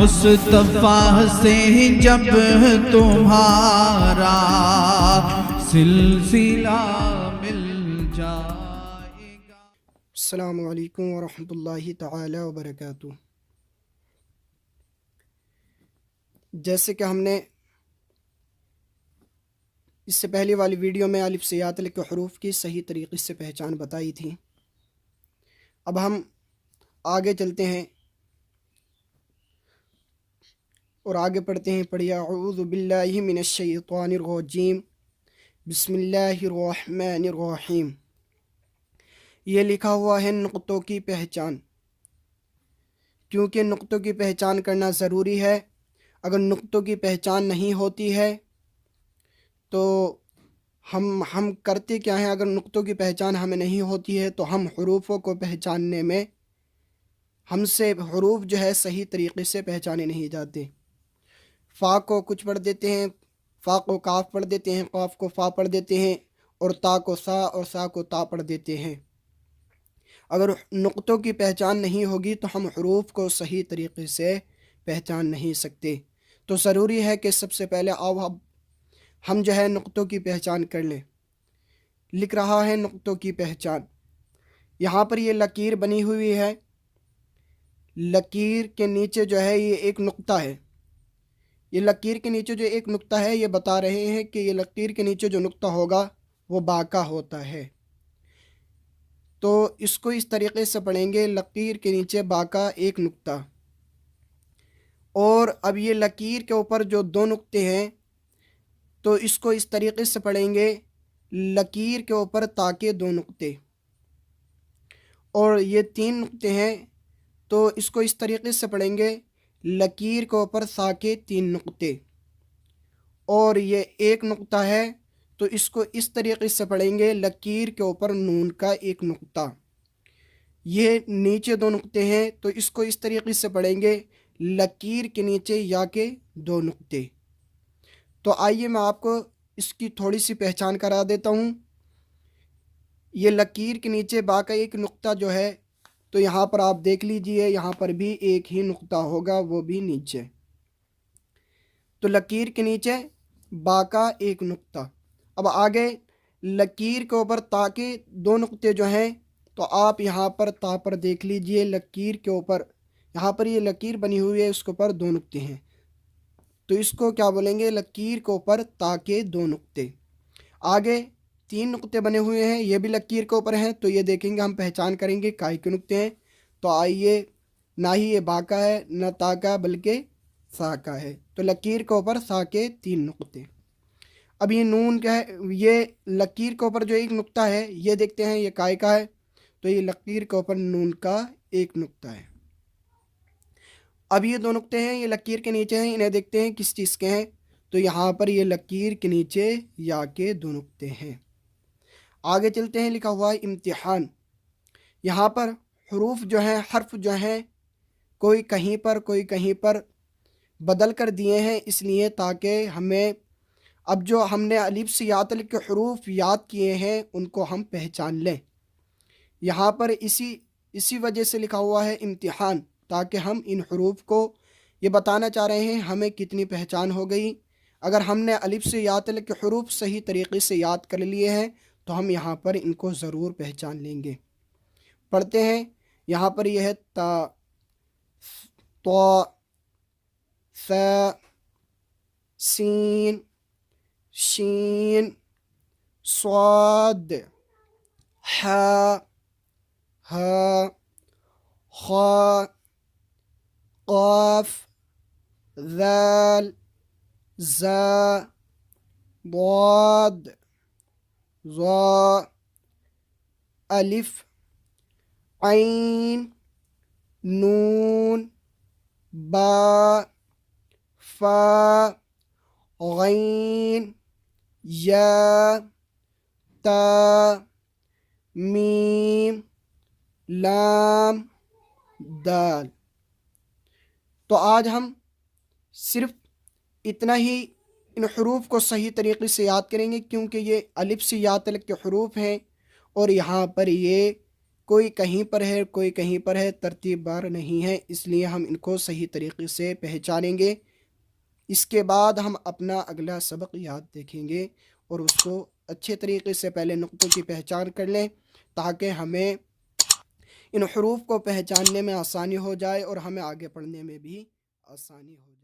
مصطفیٰ سے جب تمہارا سلسلہ مل جائے گا۔ السلام علیکم ورحمۃ اللہ تعالی وبرکاتہ۔ جیسے کہ ہم نے اس سے پہلی والی ویڈیو میں الف سے یا تک کے حروف کی صحیح طریقے سے پہچان بتائی تھی، اب ہم آگے چلتے ہیں اور آگے پڑھتے ہیں۔ پڑھیے اعوذ باللہ من الشیطان الرجیم، بسم اللہ الرحمن الرحیم۔ یہ لکھا ہوا ہے نقطوں کی پہچان، کیونکہ نقطوں کی پہچان کرنا ضروری ہے۔ اگر نقطوں کی پہچان نہیں ہوتی ہے تو ہم کرتے کیا ہیں؟ اگر نقطوں کی پہچان ہمیں نہیں ہوتی ہے تو ہم حروفوں کو پہچاننے میں ہم سے حروف جو ہے صحیح طریقے سے پہچانے نہیں جاتے۔ فا کو کچھ پڑھ دیتے ہیں، فا کو کاف پڑھ دیتے ہیں، قاف کو فا پڑھ دیتے ہیں، اور تا کو سا اور سا کو تا پڑھ دیتے ہیں۔ اگر نقطوں کی پہچان نہیں ہوگی تو ہم حروف کو صحیح طریقے سے پہچان نہیں سکتے۔ تو ضروری ہے کہ سب سے پہلے ہم جو ہے نقطوں کی پہچان کر لیں۔ لکھ رہا ہے نقطوں کی پہچان، یہاں پر یہ لکیر بنی ہوئی ہے، لکیر کے نیچے جو ہے یہ ایک نقطہ ہے۔ یہ لکیر کے نیچے جو ایک نقطہ ہے، یہ بتا رہے ہیں کہ یہ لکیر کے نیچے جو نقطہ ہوگا وہ با کا ہوتا ہے۔ تو اس کو اس طریقے سے پڑھیں گے، لکیر کے نیچے با کا ایک نقطہ، اور اب یہ لکیر کے اوپر جو دو نقطے ہیں تو اس کو اس طریقے سے پڑھیں گے، لکیر کے اوپر تا کے دو نقطے، اور یہ تین نقطے ہیں تو اس کو اس طریقے سے پڑھیں گے، لکیر کے اوپر سا کے تین نقطے، اور یہ ایک نقطہ ہے تو اس کو اس طریقے سے پڑھیں گے، لکیر کے اوپر نون کا ایک نقطہ۔ یہ نیچے دو نقطے ہیں تو اس کو اس طریقے سے پڑھیں گے، لکیر کے نیچے یا کے دو نقطے۔ تو آئیے میں آپ کو اس کی تھوڑی سی پہچان کرا دیتا ہوں۔ یہ لکیر کے نیچے با کا ایک نقطہ جو ہے تو یہاں پر آپ دیکھ لیجئے، یہاں پر بھی ایک ہی نقطہ ہوگا، وہ بھی نیچے۔ تو لکیر کے نیچے با کا ایک نقطہ۔ اب آگے لکیر کے اوپر تا کے دو نقطے جو ہیں تو آپ یہاں پر تا پر دیکھ لیجئے، لکیر کے اوپر یہاں پر یہ لکیر بنی ہوئی ہے، اس کے اوپر دو نقطے ہیں تو اس کو کیا بولیں گے؟ لکیر کے اوپر تا کے دو نقطے۔ آگے تین نقطے بنے ہوئے ہیں، یہ بھی لکیر کے اوپر ہیں تو یہ دیکھیں گے، ہم پہچان کریں گے کائی کے نقطے ہیں۔ تو آئیے، نہ ہی یہ با کا ہے نہ تا کا، بلکہ سا کا ہے، تو لکیر کے اوپر سا کے تین نقطے۔ اب یہ نون کیا ہے؟ یہ لکیر کے اوپر جو ایک نقطہ ہے یہ دیکھتے ہیں، یہ کائی کا ہے تو یہ لکیر کے اوپر نون کا ایک نقطہ ہے۔ اب یہ دو نقطے ہیں، یہ لکیر کے نیچے ہیں، انہیں دیکھتے ہیں کس چیز کے ہیں، تو یہاں پر یہ لکیر کے نیچے یا کے دو نقطے ہیں۔ آگے چلتے ہیں، لکھا ہوا ہے امتحان۔ یہاں پر حروف جو ہیں، حرف جو ہیں، کوئی کہیں پر کوئی کہیں پر بدل کر دیے ہیں، اس لیے تاکہ ہمیں اب جو ہم نے الف سے یا تک کے حروف یاد کیے ہیں ان کو ہم پہچان لیں۔ یہاں پر اسی وجہ سے لکھا ہوا ہے امتحان، تاکہ ہم ان حروف کو یہ بتانا چاہ رہے ہیں ہمیں کتنی پہچان ہو گئی۔ اگر ہم نے الف سے یا تک کے حروف صحیح طریقے سے یاد کر لیے ہیں تو ہم یہاں پر ان کو ضرور پہچان لیں گے۔ پڑھتے ہیں، یہاں پر یہ ہے تا، طا، ثا، سین، شین، صاد، حا، ہا، خا، قاف، ذال، زا، ضاد، ظا، الف، عین، نون، با، فا، غین، یا، تا، میم، لام، دال۔ تو آج ہم صرف اتنا ہی ان حروف کو صحیح طریقے سے یاد کریں گے، کیونکہ یہ الف سے یا تک کے حروف ہیں اور یہاں پر یہ کوئی کہیں پر ہے کوئی کہیں پر ہے، ترتیب بار نہیں ہے، اس لیے ہم ان کو صحیح طریقے سے پہچانیں گے۔ اس کے بعد ہم اپنا اگلا سبق یاد دیکھیں گے اور اس کو اچھے طریقے سے پہلے نقطوں کی پہچان کر لیں تاکہ ہمیں ان حروف کو پہچاننے میں آسانی ہو جائے اور ہمیں آگے پڑھنے میں بھی آسانی ہو جائے۔